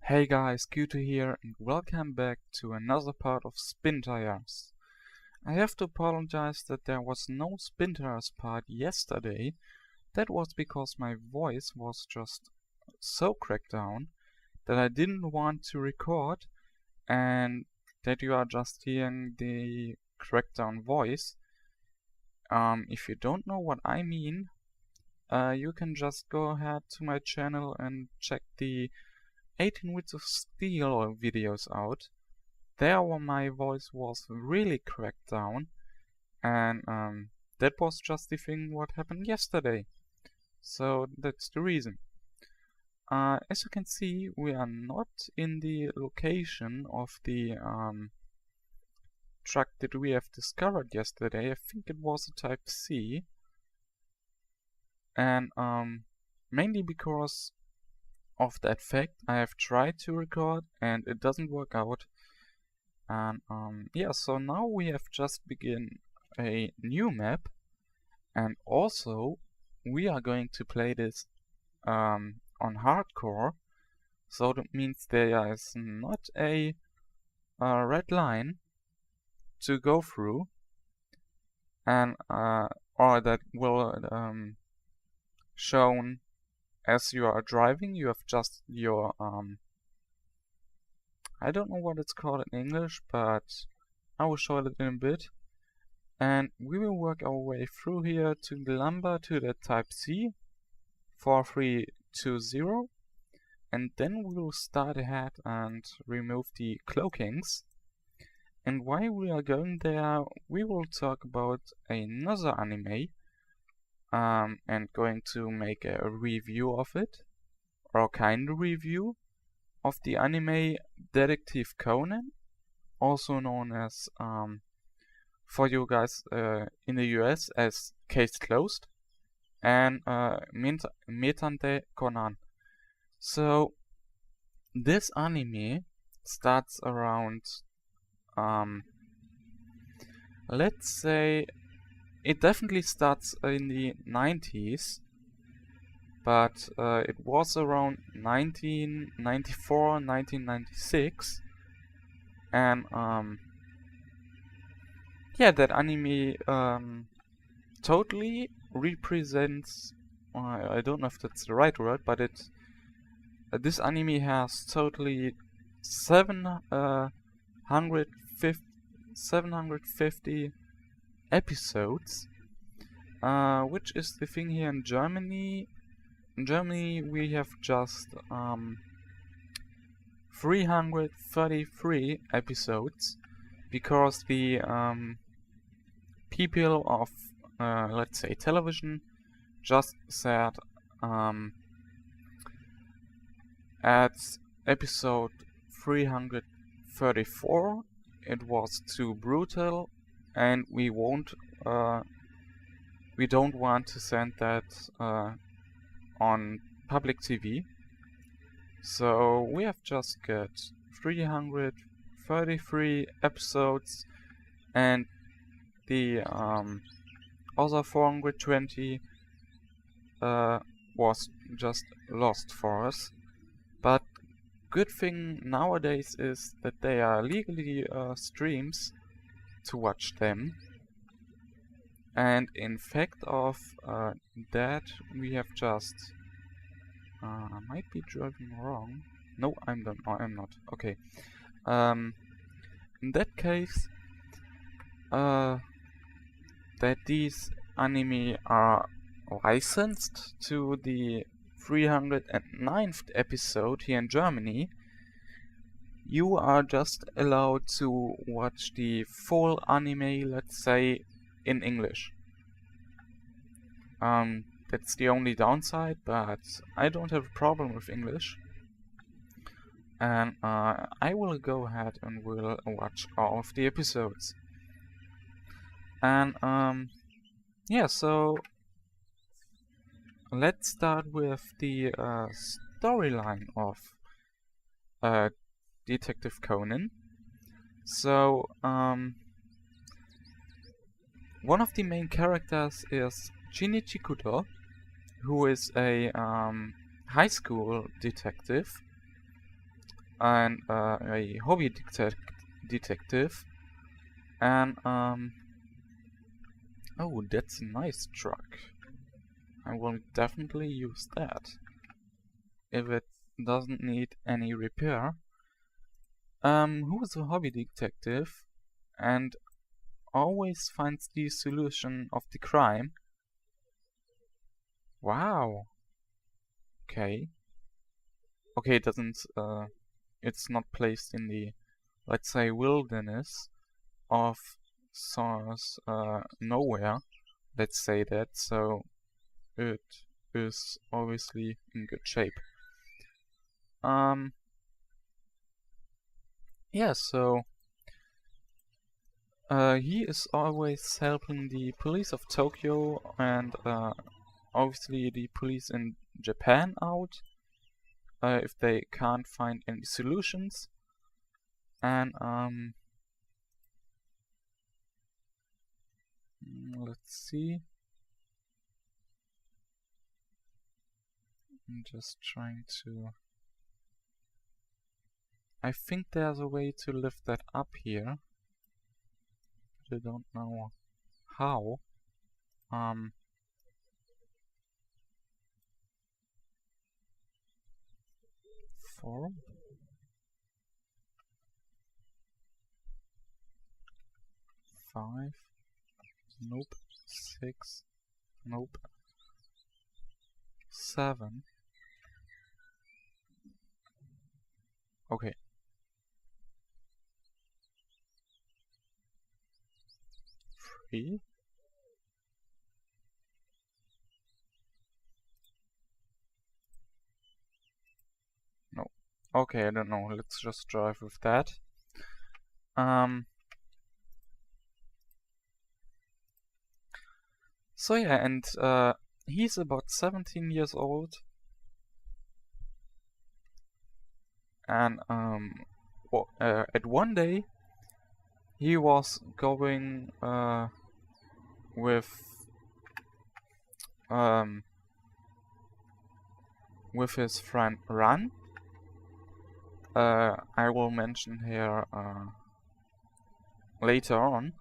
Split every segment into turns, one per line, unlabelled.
Hey guys, Kito here and welcome back to another part of Spintires. I have to apologize that there was no Spintires part yesterday. That was because my voice was just so cracked down that I didn't want to record and that you are just hearing the cracked down voice. If you don't know what I mean, you can just go ahead to my channel and check the 18 Wits of Steel videos out. There my voice was really cracked down, and that was just the thing what happened yesterday. So that's the reason. As you can see, we are not in the location of the truck that we have discovered yesterday. I think it was a Type C, and mainly because of that fact, I have tried to record and it doesn't work out. And yeah, so now we have just begin a new map, and also we are going to play this on hardcore. So that means there is not a red line to go through, and or that will shown as you are driving. You have just your I don't know what it's called in English, but I will show it in a bit. And we will work our way through here to the lumber to the Type C 4320, and then we will start ahead and remove the cloakings. And while we are going there, we will talk about another anime and going to make a review of it, or kind of review of the anime Detektive Conan, also known as for you guys in the US as Case Closed, and Detektive Conan. So this anime starts around let's say it definitely starts in the 90s, but it was around 1994, 1996, and yeah, that anime totally represents, I don't know if that's the right word, but this anime has totally 750 episodes, which is the thing here in Germany. In Germany we have just 333 episodes, because the people of let's say television just said at episode 334 it was too brutal, and we don't want to send that on public TV. So we have just got 333 episodes, and the other 420 was just lost for us. But good thing nowadays is that they are legally streams to watch them. And in fact of that, we have just I might be driving wrong. No, I'm not. Okay. In that case, that these anime are licensed to the 309th episode here in Germany, you are just allowed to watch the full anime, let's say, in English. That's the only downside, but I don't have a problem with English. And I will go ahead and will watch all of the episodes. And yeah, so let's start with the storyline of Detektive Conan. So one of the main characters is Shinichi Kudo, who is a high school detective, and a hobby detective. And oh, that's a nice truck. I will definitely use that if it doesn't need any repair. Who is a hobby detective and always finds the solution of the crime. Wow. Okay. Okay, it doesn't, it's not placed in the, let's say, wilderness of source, nowhere. Let's say that, so it is obviously in good shape. Yeah, so he is always helping the police of Tokyo and obviously the police in Japan out if they can't find any solutions. And let's see. I'm just trying to... I think there's a way to lift that up here. But I don't know how. 4. 5. Nope. 6. Nope. 7. Okay. 3. No. Okay, I don't know. Let's just drive with that. So yeah, and he's about 17 years old. And at one day he was going with his friend Ran. I will mention here later on.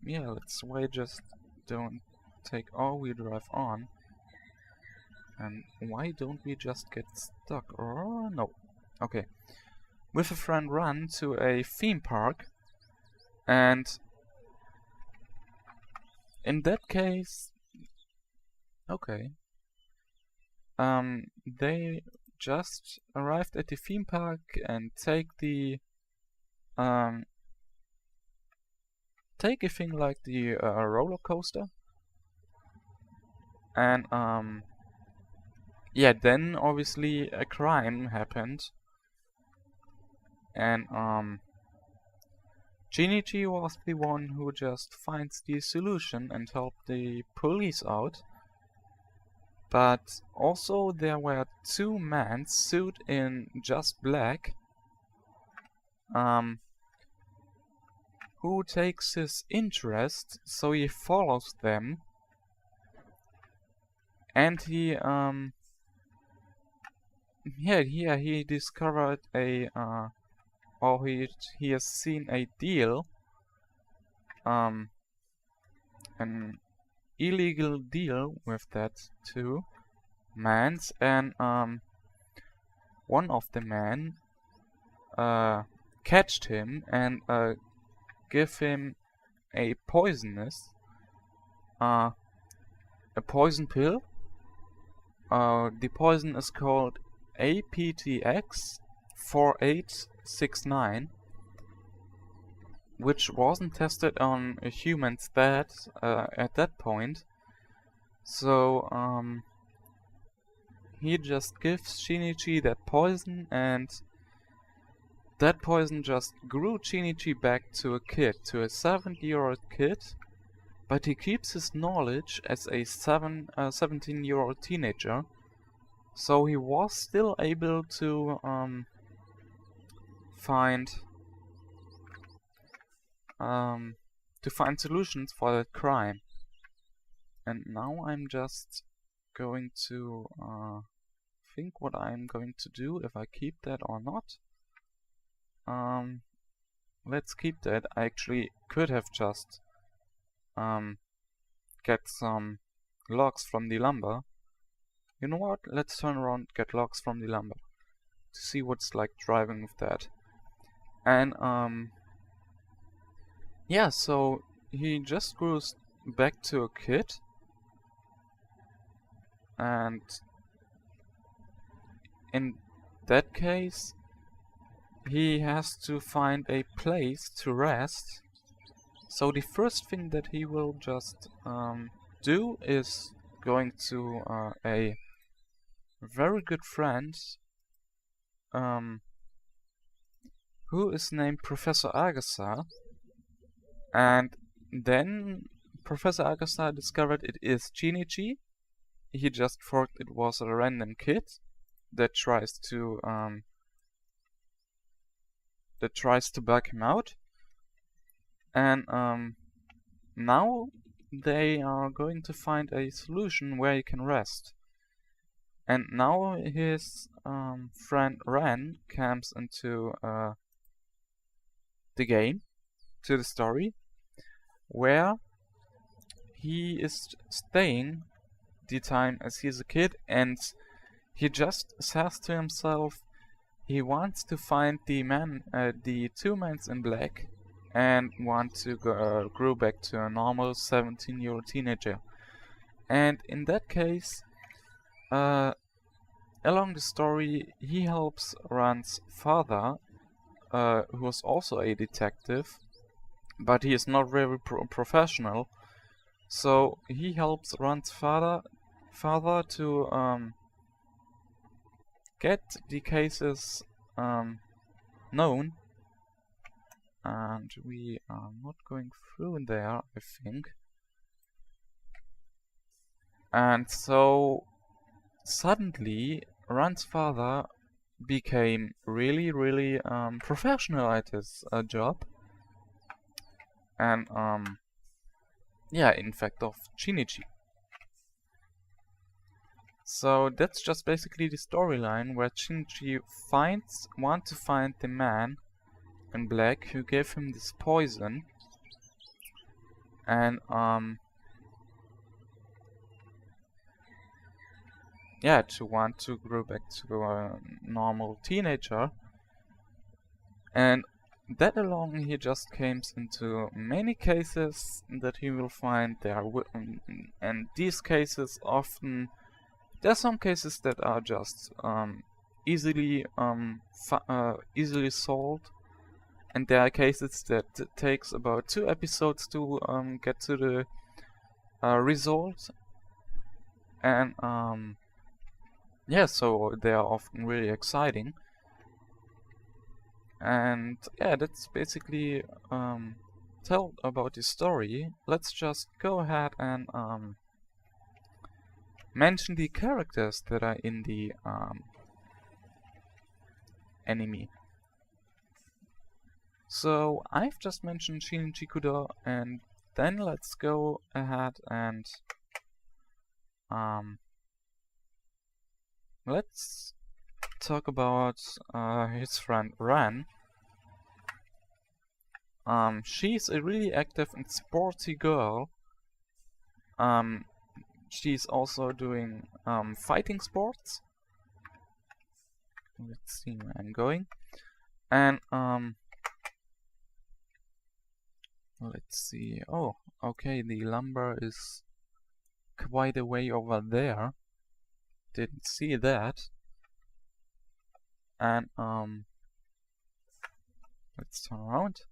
Yeah, let's wait, just don't take all-wheel drive on. And why don't we just get stuck? Or no. Okay. With a friend Run to a theme park, and in that case, okay. They just arrived at the theme park and take the take a thing like the roller coaster, and yeah, then obviously a crime happened, and Shinichi was the one who just finds the solution and helped the police out. But also there were 2 men suited in just black, who takes his interest, so he follows them, and he he discovered a or he has seen a deal, an illegal deal with that 2 men, and one of the men catched him and give him a poison pill. The poison is called APTX 4869, which wasn't tested on humans at that point. So he just gives Shinichi that poison, and that poison just grew Shinichi back to a kid, to a 7-year-old kid, but he keeps his knowledge as a 17-year-old teenager, so he was still able to find solutions for that crime. And now I'm just going to think what I'm going to do, if I keep that or not. Let's keep that. I actually could have just get some logs from the lumber. You know what? Let's turn around, get logs from the lumber to see what's like driving with that. And yeah, so he just grows back to a kid, and in that case he has to find a place to rest. So the first thing that he will just do is going to a very good friend who is named Professor Agatha, and then Professor Agatha discovered it is Shinichi. He just thought it was a random kid that tries to bug him out, and now they are going to find a solution where he can rest. And now his friend Ren comes into the game, to the story, where he is staying the time as he's a kid, and he just says to himself he wants to find the two men in black, and want to grow back to a normal 17-year-old teenager. And in that case, along the story, he helps Ran's father, who is also a detective, but he is not very professional. So he helps Ran's father to get the cases known, and we are not going through there, I think. And so suddenly Ran's father became really professional at his job, and yeah, in fact, of Shinichi. So that's just basically the storyline, where Shinichi wants to find the man in black who gave him this poison, and yeah, to want to grow back to a normal teenager. And that along, he just comes into many cases that he will find there, and these cases often, there are some cases that are just easily solved, and there are cases that takes about 2 episodes to get to the result. And yeah, so they are often really exciting. And yeah, that's basically tell about the story. Let's just go ahead and mention the characters that are in the anime. So I've just mentioned Shinichi Kudo, and then let's go ahead and let's talk about his friend Ran. She's a really active and sporty girl. She's also doing fighting sports. Let's see where I'm going. And let's see. Oh, okay, the lumber is quite a way over there. Didn't see that. And let's turn around.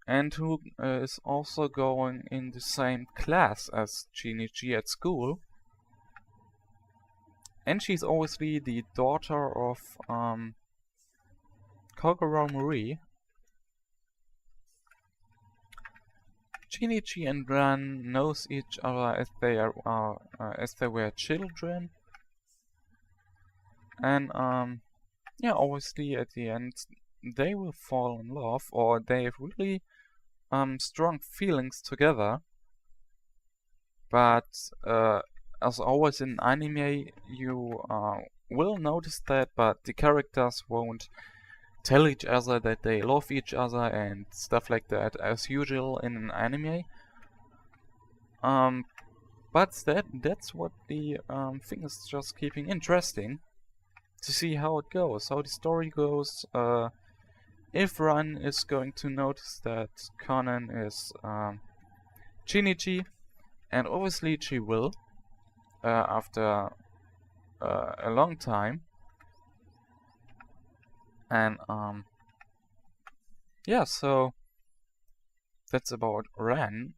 And who is also going in the same class as Shinichi at school. And she's obviously the daughter of Kogoro Marie. Shinichi and Ran knows each other as they were children. And yeah, obviously at the end they will fall in love, or they have really strong feelings together. But as always in anime, you will notice that, but the characters won't tell each other that they love each other and stuff like that as usual in an anime. But that's what the thing is just keeping interesting to see how it goes, how the story goes. If Ran is going to notice that Conan is Shinichi, and obviously she will after a long time. And yeah, so that's about Ran.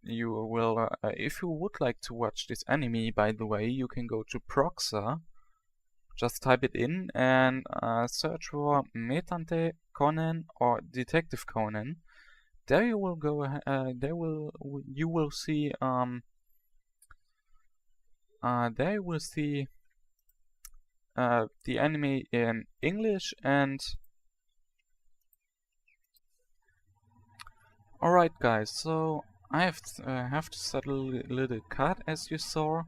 You will, if you would like to watch this anime, by the way, you can go to Proxa. Just type it in and search for Metante Conan or Detective Conan. There you will go. You will see. There you will see the anime in English and. Alright, guys. So I have to settle a little cut, as you saw,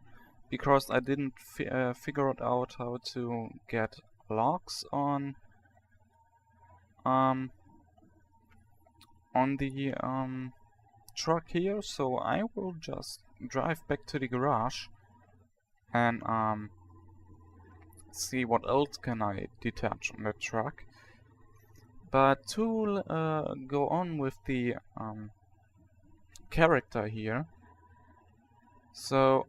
because I didn't figure it out how to get logs on the truck here. So I will just drive back to the garage and see what else can I detach on the truck. But to go on with the character here, so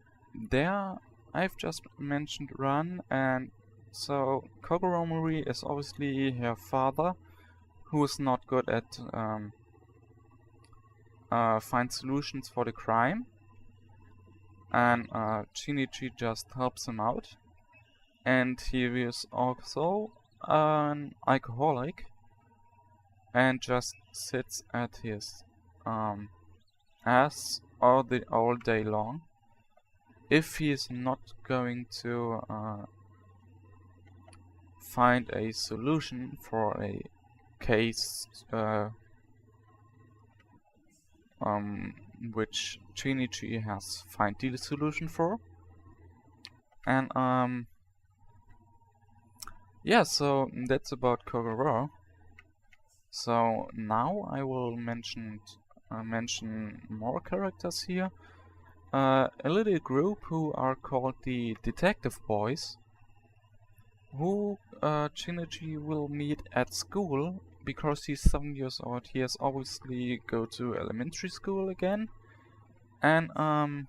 there I've just mentioned Ran, and so Kogoro Mori is obviously her father, who is not good at find solutions for the crime, and Shinichi just helps him out, and he is also an alcoholic and just sits at his ass all day long if he is not going to find a solution for a case which Shinichi has found the solution for. And yeah, so that's about Kogoro. So now I will mention more characters here. A little group who are called the Detective Boys, who Shinichi will meet at school because he's 7 years old. He has obviously go to elementary school again, and the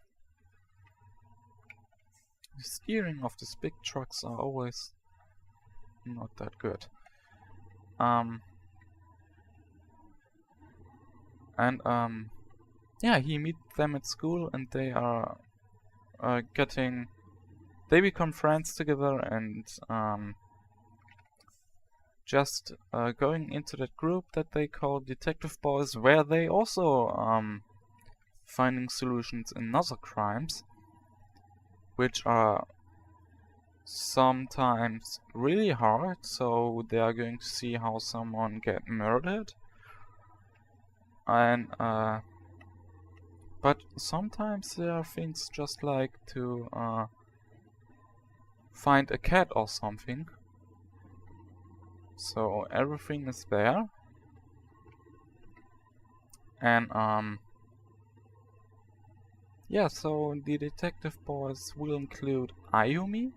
steering of these big trucks are always not that good. Yeah, he meets them at school, and they are they become friends together, and just going into that group that they call Detective Boys, where they also finding solutions in other crimes, which are sometimes really hard. So they are going to see how someone get murdered, and but sometimes there are things just like to find a cat or something. So everything is there, and yeah, so the Detective Boys will include Ayumi,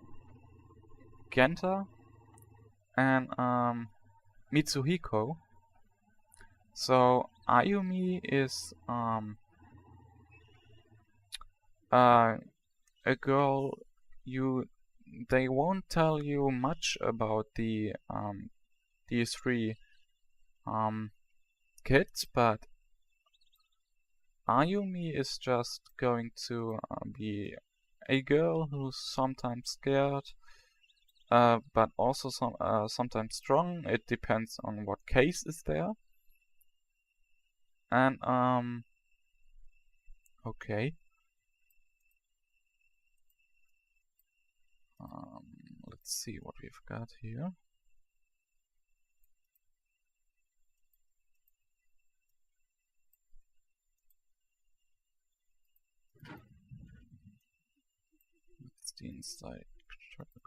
Genta, and Mitsuhiko. So Ayumi is a girl. They won't tell you much about the these three kids, but Ayumi is just going to be a girl who's sometimes scared, but also sometimes strong. It depends on what case is there. And okay. Let's see what we've got here. 16 site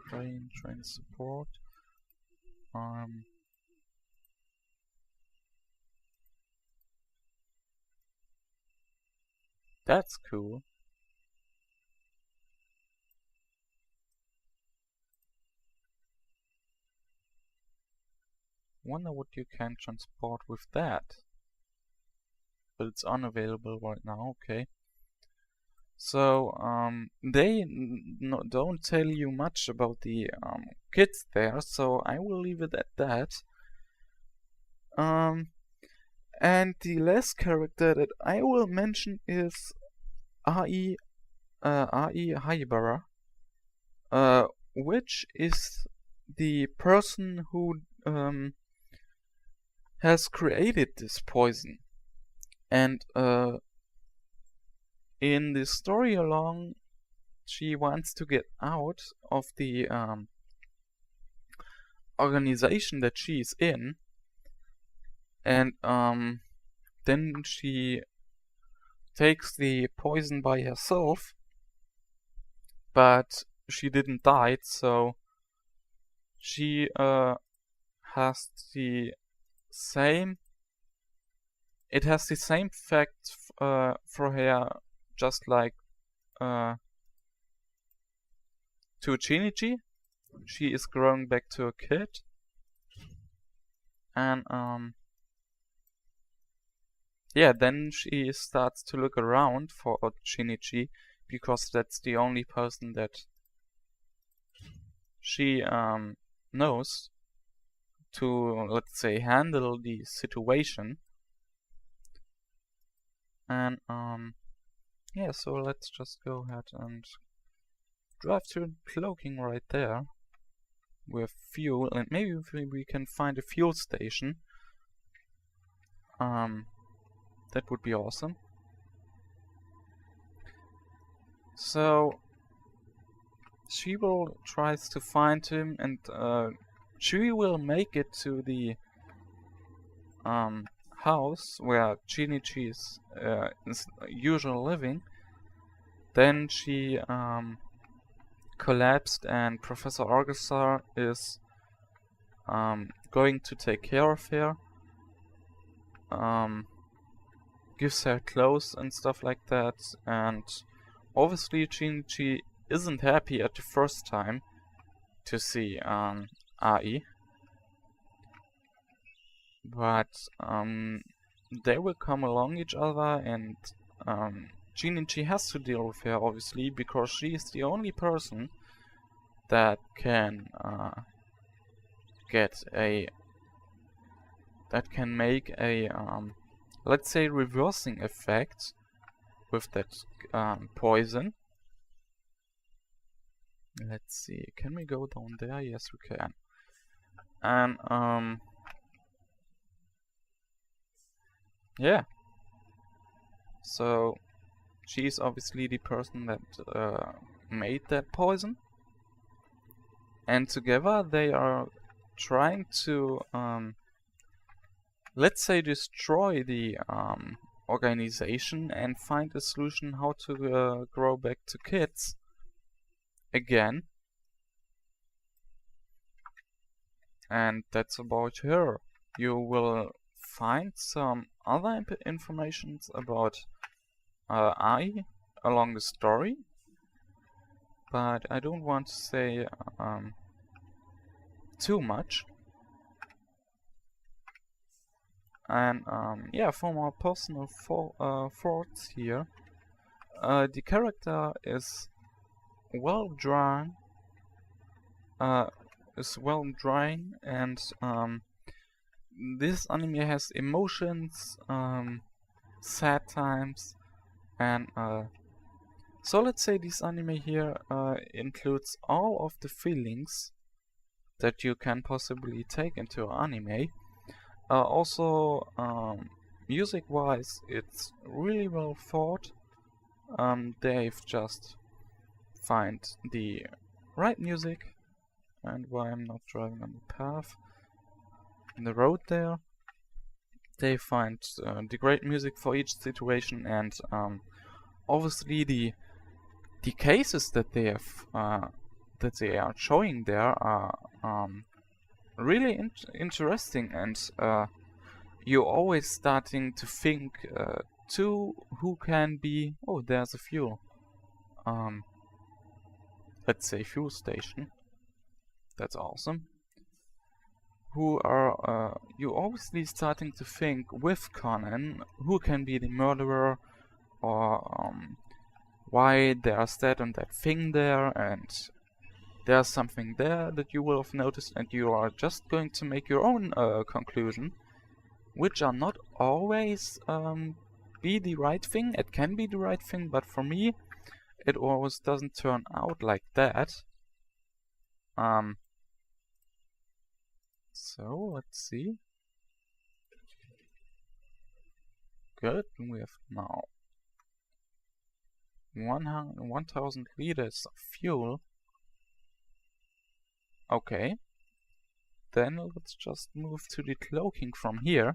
train support. That's cool. Wonder what you can transport with that. But it's unavailable right now, okay. So, they don't tell you much about the kids there, so I will leave it at that. And the last character that I will mention is Ai Haibara, which is the person who has created this poison. And in the story along, she wants to get out of the organization that she's in, and then she takes the poison by herself, but she didn't die, so she has the same. It has the same effect for her, just like to Shinichi. She is growing back to a kid, and yeah, then she starts to look around for Shinichi, because that's the only person that she knows to, let's say, handle the situation. And yeah, so let's just go ahead and drive to cloaking right there with fuel, and maybe we can find a fuel station. That would be awesome. So she will tries to find him, and she will make it to the house where Shinichi is usual living. Then she collapsed, and Professor Argasar is going to take care of her. Gives her clothes and stuff like that, and obviously Shinichi isn't happy at the first time to see Ai, but they will come along each other, and Shinichi has to deal with her, obviously, because she is the only person that can make a let's say reversing effect with that poison. Let's see, can we go down there? Yes, we can. And yeah, so she's obviously the person that made that poison, and together they are trying to let's say destroy the organization and find a solution how to grow back to kids again. And that's about her. You will find some other information about Ai along the story, but I don't want to say too much. And yeah, for my personal thoughts here, the character is well drawn, and this anime has emotions, sad times, and so let's say this anime here includes all of the feelings that you can possibly take into an anime. Also, music-wise, it's really well thought. They've just find the right music, and why I'm not driving on the path, in the road there. They find the great music for each situation, and obviously the the cases that they have that they are showing there are really interesting, and you're always starting to think to who can be. Oh, there's a fuel. Let's say fuel station. That's awesome. Who are you obviously starting to think with Conan who can be the murderer, or why they are stat on that thing there, and there's something there that you will have noticed, and you are just going to make your own conclusion, which are not always be the right thing. It can be the right thing, but for me it always doesn't turn out like that. So let's see. Good, we have now 1000 liters of fuel. Okay. Then let's just move to the cloaking from here.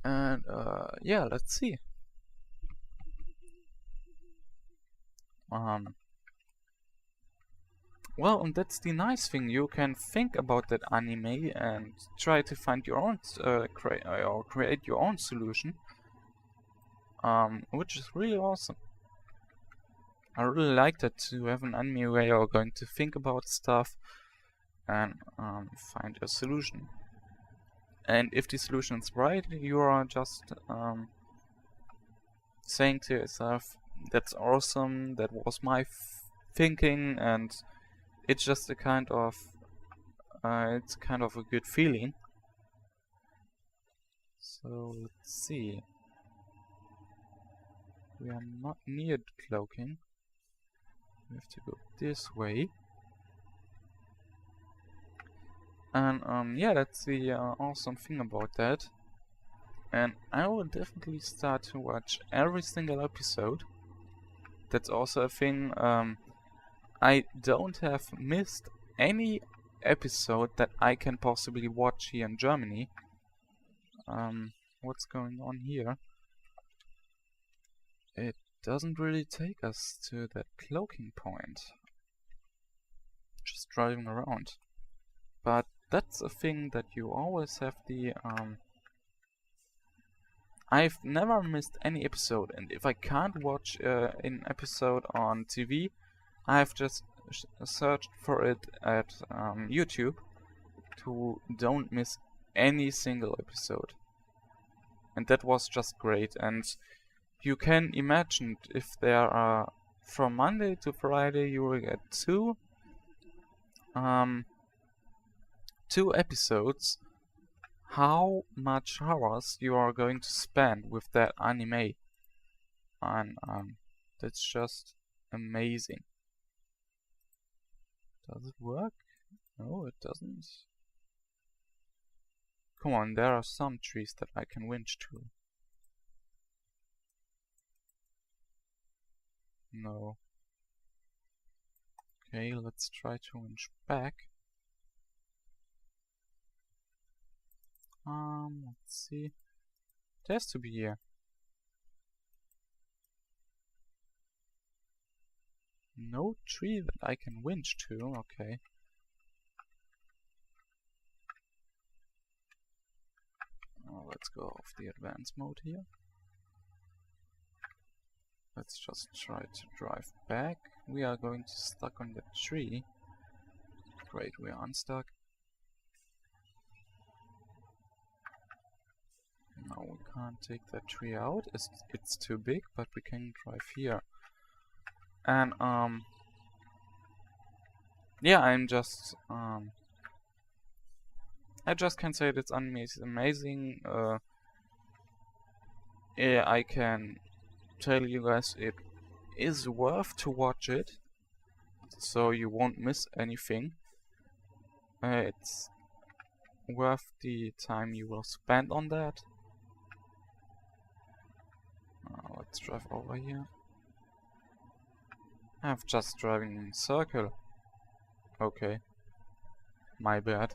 And yeah, let's see. Well, and that's the nice thing. You can think about that anime and try to find your own or create your own solution, which is really awesome. I really like that, to have an anime where you're going to think about stuff and find a solution. And if the solution is right, you are just saying to yourself, "That's awesome. That was my thinking," and it's just a kind of it's kind of a good feeling. So let's see. We are not near the cloaking. We have to go this way. And yeah, that's the awesome thing about that. And I will definitely start to watch every single episode. That's also a thing. I don't have missed any episode that I can possibly watch here in Germany. What's going on here? It doesn't really take us to that cloaking point. Just driving around. But that's a thing that you always have the I've never missed any episode, and if I can't watch an episode on TV, I've just searched for it at YouTube to don't miss any single episode. And that was just great. And you can imagine, if there are from Monday to Friday, you will get two episodes, how much hours you are going to spend with that anime. And that's just amazing. Does it work? No, it doesn't. Come on, there are some trees that I can winch to. No. Okay, let's try to winch back. Let's see. It has to be here. No tree that I can winch to, okay. Let's go off the advanced mode here. Let's just try to drive back. We are going to stuck on the tree. Great, we are unstuck. No, we can't take that tree out. It's too big, but we can drive here. And yeah, I'm just I just can say this anime is amazing. Yeah, I can tell you guys it is worth to watch it, so you won't miss anything. It's worth the time you will spend on that. Let's drive over here. I'm just driving in a circle. Okay. My bad.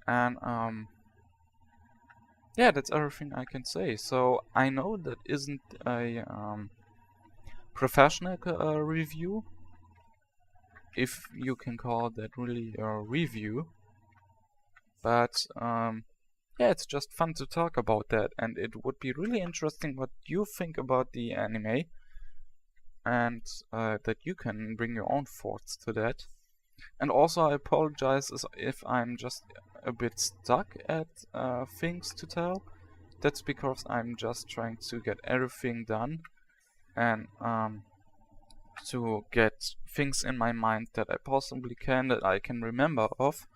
And yeah, that's everything I can say. So I know that isn't a professional review, if you can call that really a review. But yeah, it's just fun to talk about that, and it would be really interesting what you think about the anime, and that you can bring your own thoughts to that. And also, I apologize if I'm just a bit stuck at things to tell. That's because I'm just trying to get everything done, and to get things in my mind that I possibly can, that I can remember of.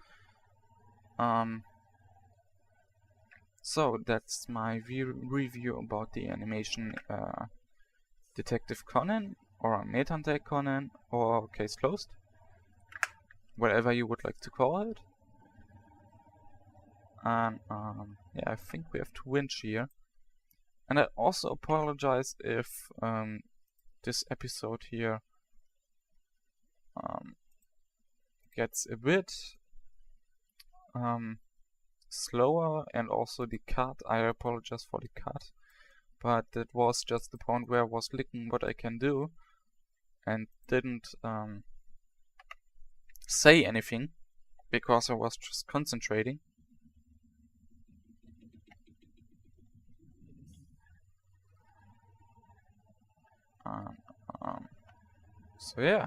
So that's my review about the animation Detective Conan, or Detective Conan, or Case Closed, whatever you would like to call it. And yeah, I think we have to winch here. And I also apologize if this episode here gets a bit slower, and also the cut. I apologize for the cut, but that was just the point where I was looking what I can do and didn't say anything because I was just concentrating. So yeah,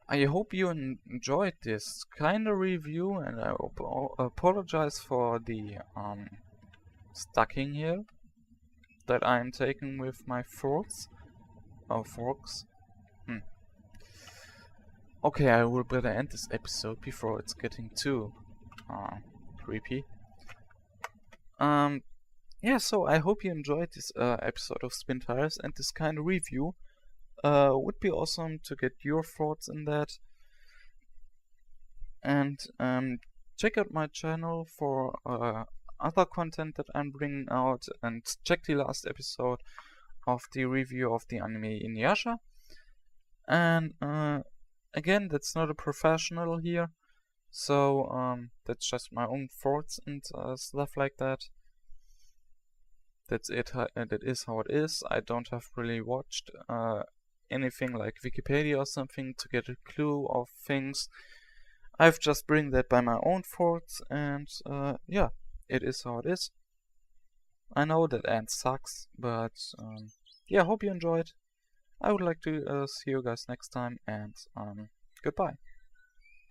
I hope you enjoyed this kind of review, and I apologize for the stacking here that I'm taking with my forks. Okay, I will better end this episode before it's getting too creepy. Yeah, so I hope you enjoyed this episode of Spintires, and this kind of review. Would be awesome to get your thoughts in that. And check out my channel for other content that I'm bringing out, and check the last episode of the review of the anime Inuyasha. And again, that's not a professional here, so that's just my own thoughts and stuff like that. That's it. That is how it is. I don't have really watched anything like Wikipedia or something to get a clue of things. I've just bring that by my own thoughts, and yeah, it is how it is. I know that end sucks, but yeah, hope you enjoyed. I would like to see you guys next time, and goodbye.